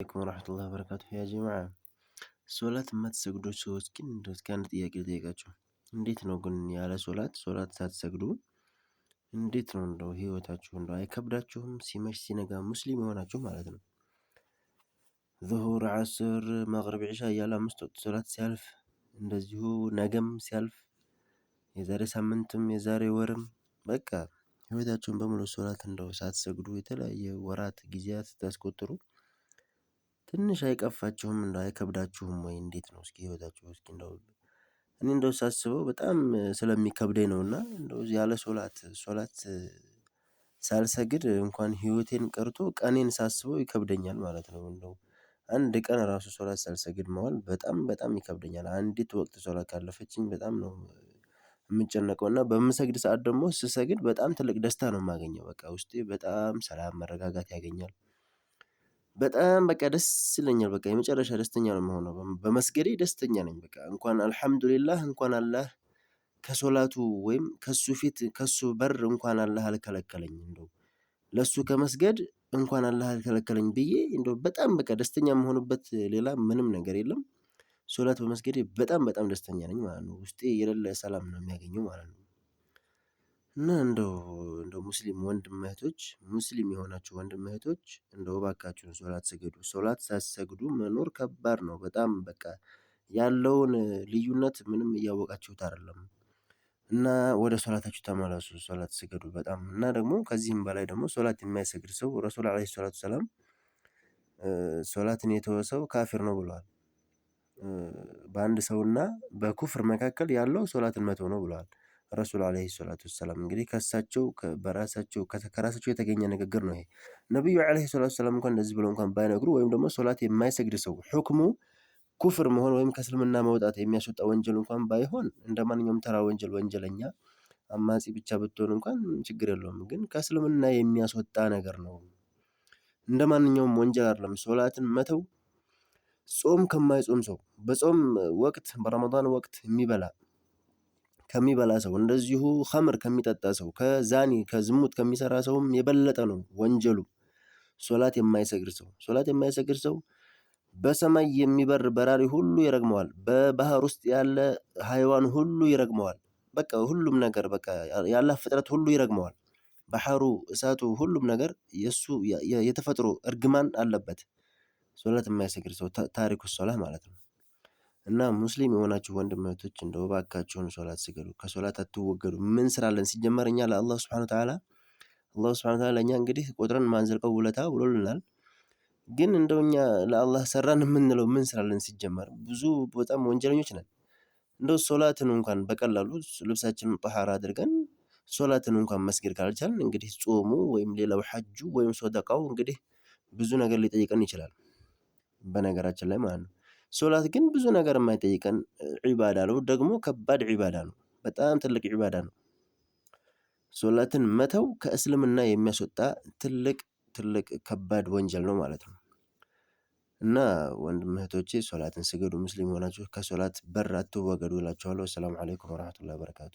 عليكم ورحمة الله وبركاته يا جماعة ሶላት የማትሰግዱ ሰዎች ግን እንደው እስኪ አንድ ጥያቄ ልጠይቃችሁ። እንዴት ነው ግን ያለ ሶላት ሳትሰግዱ እንዴት ነው እንደው ህይወታችሁ እንደው አይከብዳችሁም? ሲመሽ ሲነጋ ሙስሊም የሆናችሁ ማለት ነው። ዙሁር፣ ዓስር፣ መግሪብ፣ ዒሻ እያለ 5 ወቅት ሶላት ሲያልፍ እንደዚሁ ነገም ሲያልፍ የዛሬ ሳምንትም የዛሬ ወርም በቃ ህይወታችሁን በሙሉ ሶላት እንደው ሳትሰግዱ የተለያየ ወራት ጊዜያት ስታስቆጥሩ ትንሽ አይቀፋችሁም? እንደው አይከብዳችሁም ወይ? እንዴት ነው እስኪ ህይወታችሁ እስኪ እንደው እኔ እንደው ሳስበው በጣም ስለሚከብደኝ ነውና እንደው ያለ ሶላት ሳልሰግድ እንኳን ህይወቴን ቀርቶ ቀኔን ሳስበው ይከብደኛል ማለት ነው። እንደው አንድ ቀን ራሱ ሶላት ሳልሰግድ መዋል በጣም ይከብደኛል። አንዲት ወቅት ሶላት ካለፈችኝ በጣም ነው የምጨነቀው እና በምሰግድ ሰዓት ደግሞ ስሰግድ በጣም ትልቅ ደስታ ነው የማገኘው። በቃ ውስጤ በጣም ሰላም መረጋጋት ያገኛል። በጣም በቃ ደስ ይለኛል። በቃ የመጨረሻ ደስተኛ ነው የምሆነው በመስገዴ ደስተኛ ነኝ። በቃ እንኳን አልሐምዱሊላህ እንኳን አላህ ከሶላቱ ወይም ከሱ ፊት ከሱ በር እንኳን አላህ አልከለከለኝ። እንደው ለሱ ከመስገድ እንኳን አላህ አልከለከለኝ ብዬ እንደው በጣም በቃ ደስተኛ የምሆንበት ሌላ ምንም ነገር የለም። ሶላት በመስገዴ በጣም ደስተኛ ነኝ ማለት ነው። ውስጤ የሌለ ሰላም ነው የሚያገኘው ማለት ነው። እና እንደው ሙስሊም ወንድም እህቶች ሙስሊም የሆናችሁ ወንድም እህቶች እንደው እባካችሁን ሶላት ስገዱ። ሶላት ሳትሰግዱ መኖር ከባድ ነው በጣም በቃ ያለውን ልዩነት ምንም እያወቃችሁት አይደለም። እና ወደ ሶላታችሁ ተመለሱ ሶላት ስገዱ በጣም እና ደግሞ ከዚህም በላይ ደግሞ ሶላት የማይሰግድ ሰው ረሱል ዓለይሂ ሰላቱ ወሰላም ሶላትን የተወ ሰው ካፊር ነው ብለዋል። በአንድ ሰውና በኩፍር መካከል ያለው ሶላትን መተው ነው ብለዋል ረሱል ዓለይሂ ሰላቱ ወሰላም። እንግዲህ ከራሳቸው የተገኘ ንግግር ነው ይሄ። ነብዩ ዓለይሂ ሰላቱ ወሰላም እንኳን እንደዚህ ብለው እንኳን ባይነግሩ ወይም ደግሞ ሶላት የማይሰግድ ሰው ሁክሙ ኩፍር መሆን ወይም ከእስልምና መውጣት የሚያስወጣ ወንጀል እንኳን ባይሆን እንደማንኛውም ተራ ወንጀለኛ አማጺ ብቻ ብትሆን እንኳን ችግር የለውም። ግን ከእስልምና የሚያስወጣ ነገር ነው። እንደማንኛውም ወንጀል አይደለም ሶላትን መተው። ጾም ከማይጾም ሰው በጾም ወቅት በረመዳን ወቅት ከሚበላ ሰው እንደዚሁ ኸምር ከሚጠጣ ሰው ከዝሙት ከሚሰራ ሰውም የበለጠ ነው ወንጀሉ። ሶላት የማይሰግድ ሰው በሰማይ የሚበር በራሪ ሁሉ ይረግመዋል። በባህር ውስጥ ያለ ሃይዋን ሁሉ ይረግመዋል። በቃ ሁሉም ነገር በቃ የአላህ ፍጥረት ሁሉ ይረግመዋል። ባህሩ፣ እሳቱ፣ ሁሉም ነገር የሱ የተፈጥሮ እርግማን አለበት። ሶላት የማይሰግድ ሰው ታሪኩ ሶላህ ማለት ነው። እና ሙስሊም የሆናችሁ ወንድም እህቶች እንደው እባካችሁን ሶላት ስገዱ። ከሶላት አትወገዱ። ምን ስራለን ሲጀመር እኛ ለአላህ ሱብሓነሁ ወተዓላ ለእኛ እንግዲህ ቆጥረን ማንዘልቀው ውለታ ውሎልናል። ግን እንደው እኛ ለአላህ ሰራን የምንለው ምን ስራለን ሲጀመር? ብዙ በጣም ወንጀለኞች ነን። እንደው ሶላትን እንኳን በቀላሉ ልብሳችንን ጠሃራ አድርገን ሶላትን እንኳን መስገድ ካልቻልን እንግዲህ ጾሙ ወይም ሌላው ሐጁ ወይም ሶደቃው እንግዲህ ብዙ ነገር ሊጠይቀን ይችላል። በነገራችን ላይ ማለት ነው። ሶላት ግን ብዙ ነገር የማይጠይቀን ዒባዳ ነው። ደግሞ ከባድ ዒባዳ ነው። በጣም ትልቅ ዒባዳ ነው። ሶላትን መተው ከእስልምና የሚያስወጣ ትልቅ ከባድ ወንጀል ነው ማለት ነው። እና ወንድም እህቶቼ ሶላትን ስገዱ። ሙስሊም ሆናችሁ ከሶላት በር አትወገዱ እላችኋለሁ። ሰላም አለይኩም ወራህመቱላሂ ወበረካቱ።